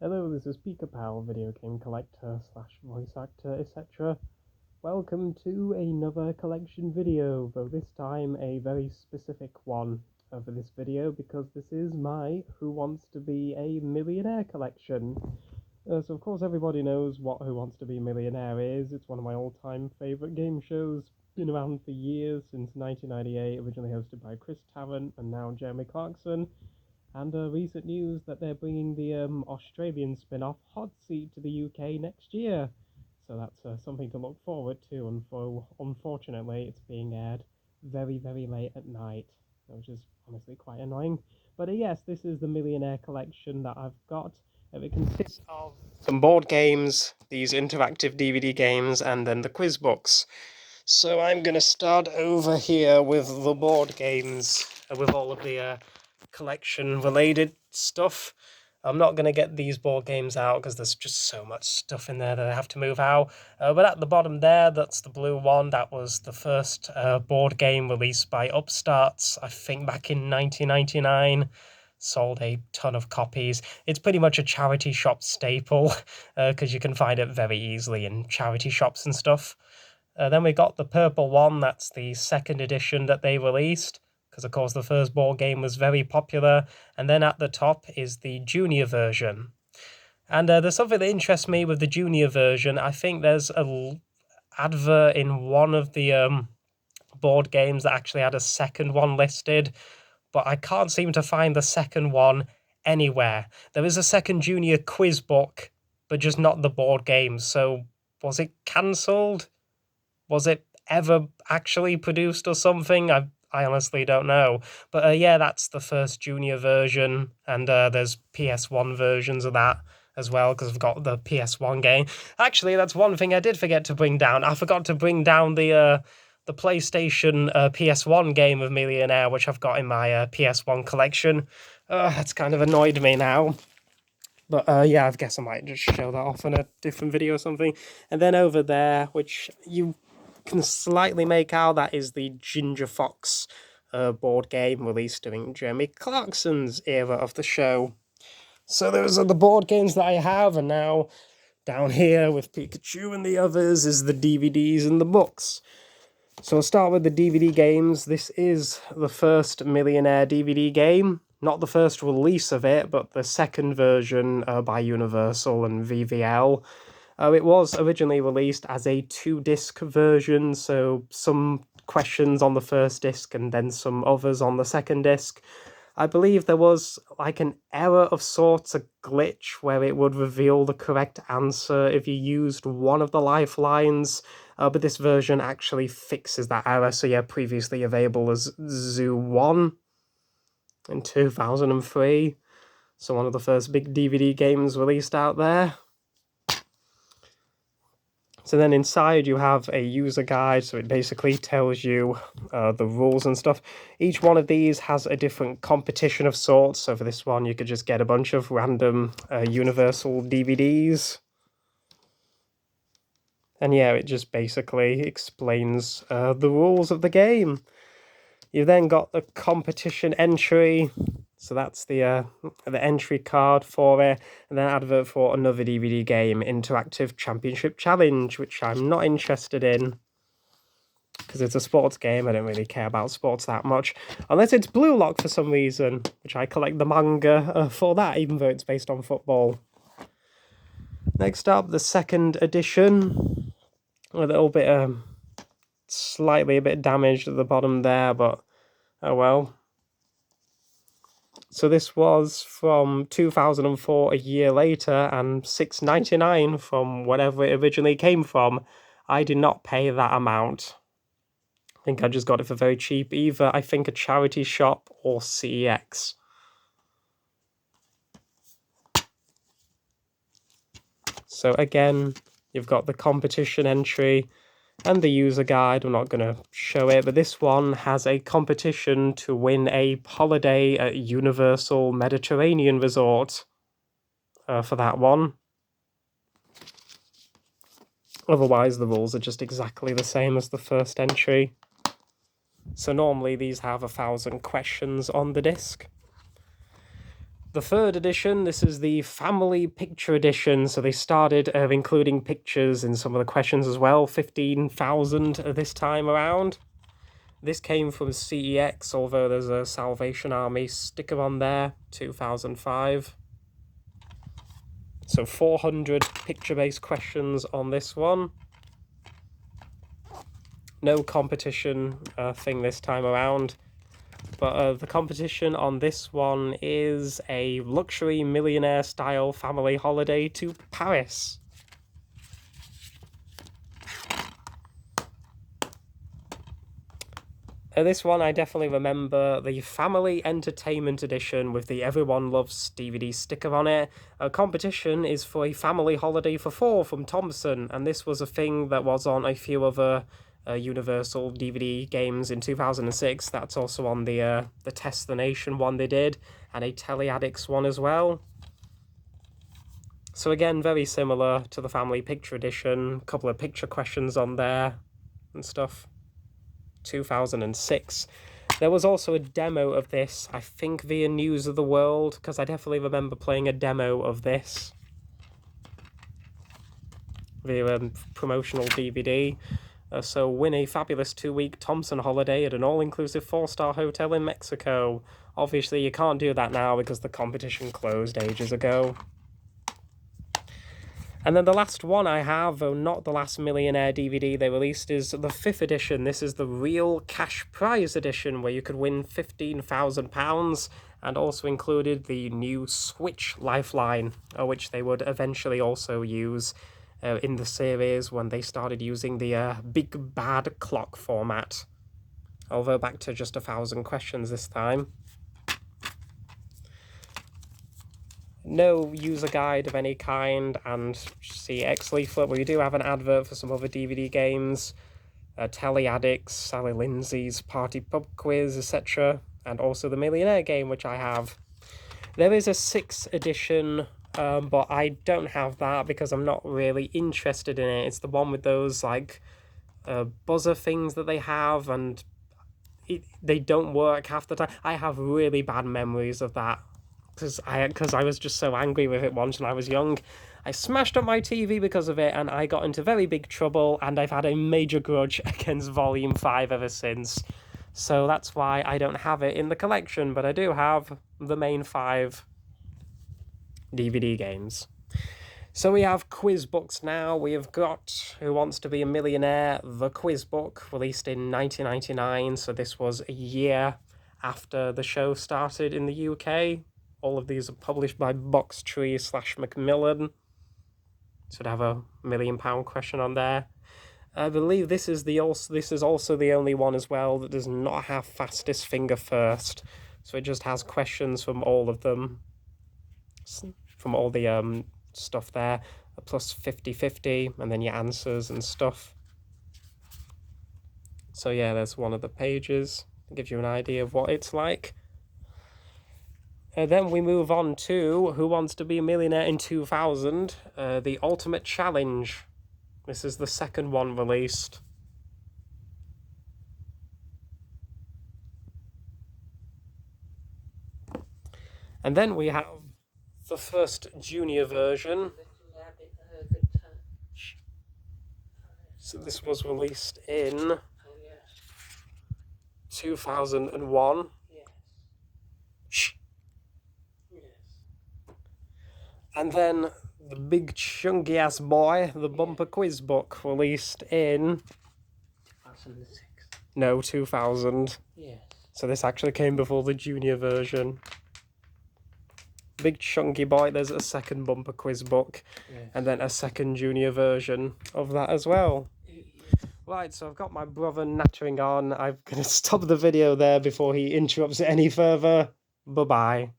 Hello, this is Pal, video game collector slash voice actor, etc. Welcome to another collection video, though this time a very specific one for this video because this is my Who Wants to Be a Millionaire collection. So of course everybody knows what Who Wants to Be a Millionaire is. It's one of my all-time favourite game shows. Been around for years, since 1998, originally hosted by Chris Tarrant and now Jeremy Clarkson. And recent news that they're bringing the Australian spin-off Hot Seat to the UK next year. So that's something to look forward to, and unfortunately it's being aired very, very late at night, which is honestly quite annoying. But yes, this is the Millionaire collection that I've got. It consists of some board games, these interactive DVD games, and then the quiz books. So I'm going to start over here with the board games, with all of the collection related stuff. I'm not going to get these board games out because there's just so much stuff in there that I have to move out. But at the bottom there, that's the blue one. That was the first board game released by Upstarts, I think back in 1999. Sold a ton of copies. It's pretty much a charity shop staple because you can find it very easily in charity shops and stuff. Then we got the purple one. That's the second edition that they released, because of course the first board game was very popular. And then at the top is the junior version. And there's something that interests me with the junior version. I think there's a advert in one of the board games that actually had a second one listed, but I can't seem to find the second one anywhere. There is a second junior quiz book, but just not the board game. So was it cancelled? Was it ever actually produced or something? I honestly don't know. But yeah, that's the first junior version, and there's PS1 versions of that as well, because I've got the PS1 game. Actually, that's one thing I did forget to bring down. I forgot to bring down the PlayStation PS1 game of Millionaire, which I've got in my PS1 collection. That's kind of annoyed me now. But yeah, I guess I might just show that off in a different video or something. And then over there, which you can slightly make out, that is the Ginger Fox board game released during Jeremy Clarkson's era of the show. So those are the board games that I have, and now down here with Pikachu and the others is the DVDs and the books. So I'll start with the DVD games. This is the first Millionaire DVD game. Not the first release of it, but the second version by Universal and VVL. It was originally released as a 2-disc version, so some questions on the first disc and then some others on the second disc. I believe there was like an error of sorts, a glitch, where it would reveal the correct answer if you used one of the lifelines, but this version actually fixes that error. So yeah, previously available as Zoo 1 in 2003, so one of the first big DVD games released out there. So then inside you have a user guide, so it basically tells you the rules and stuff. Each one of these has a different competition of sorts. So for this one, you could just get a bunch of random Universal DVDs. And yeah, it just basically explains the rules of the game. You've then got the competition entry. So that's the entry card for it, and then advert for another DVD game, Interactive Championship Challenge, which I'm not interested in because it's a sports game. I don't really care about sports that much, unless it's Blue Lock for some reason, which I collect the manga for that, even though it's based on football. Next up, the second edition, a little bit, slightly a bit damaged at the bottom there, but oh well. So this was from 2004, a year later, and $6.99 from whatever it originally came from. I did not pay that amount. I think I just got it for very cheap, either I think a charity shop or CEX. So again, you've got the competition entry and the user guide. I'm not going to show it, but this one has a competition to win a holiday at Universal Mediterranean Resort for that one. Otherwise, the rules are just exactly the same as the first entry. So normally these have 1,000 questions on the disc. the third edition. This is the Family Picture Edition, so they started including pictures in some of the questions as well, 15,000 this time around. This came from CEX, although there's a Salvation Army sticker on there, 2005. So 400 picture-based questions on this one. No competition thing this time around. But the competition on this one is a luxury millionaire-style family holiday to Paris. This one I definitely remember, the Family Entertainment Edition with the Everyone Loves DVD sticker on it. A competition is for a family holiday for 4 from Thompson, and this was a thing that was on a few other Universal DVD games in 2006. That's also on the Test the Nation one they did, and a Teleaddicts one as well. So again, very similar to the Family Picture Edition. A couple of picture questions on there and stuff. 2006. There was also a demo of this, I think via News of the World, because I definitely remember playing a demo of this via promotional DVD. So win a fabulous 2-week Thompson holiday at an all-inclusive 4-star hotel in Mexico. Obviously you can't do that now because the competition closed ages ago. And then the last one I have, though not the last Millionaire DVD they released, is the 5th edition. This is the Real Cash Prize edition, where you could win £15,000, and also included the new Switch Lifeline, which they would eventually also use in the series when they started using the Big Bad Clock format. Although back to just 1,000 questions this time. No user guide of any kind, and CX leaflet, where you do have an advert for some other DVD games, Teleaddicts, Sally Lindsay's Party Pub Quiz, etc., and also the Millionaire game, which I have. There is a 6th edition, but I don't have that because I'm not really interested in it. It's the one with those, like, buzzer things that they have, and they don't work half the time. I have really bad memories of that. Because I was just so angry with it once when I was young. I smashed up my TV because of it, and I got into very big trouble, and I've had a major grudge against Volume 5 ever since. So that's why I don't have it in the collection, but I do have the main 5 DVD games. So we have quiz books now. We have got Who Wants to Be a Millionaire, the quiz book, released in 1999, so this was a year after the show started in the UK. All of these are published by Boxtree/Macmillan. So to have a £1 million question on there. I believe this is also the only one as well that does not have fastest finger first. So it just has questions from all of them, from all the stuff there, plus 50/50, and then your answers and stuff. So yeah, there's one of the pages. It gives you an idea of what it's like. Then we move on to Who Wants to Be a Millionaire in 2000, the Ultimate Challenge. This is the 2nd one released. And then we have the first junior version. So this was released in 2001. Shh. And then the big chunky ass boy, the bumper quiz book, released in 2006. No, 2000. Yes. So this actually came before the junior version. Big chunky boy, there's a 2nd bumper quiz book, Yes. and then a 2nd junior version of that as well. Right, so I've got my brother nattering on. I'm going to stop the video there before he interrupts it any further. Bye-bye.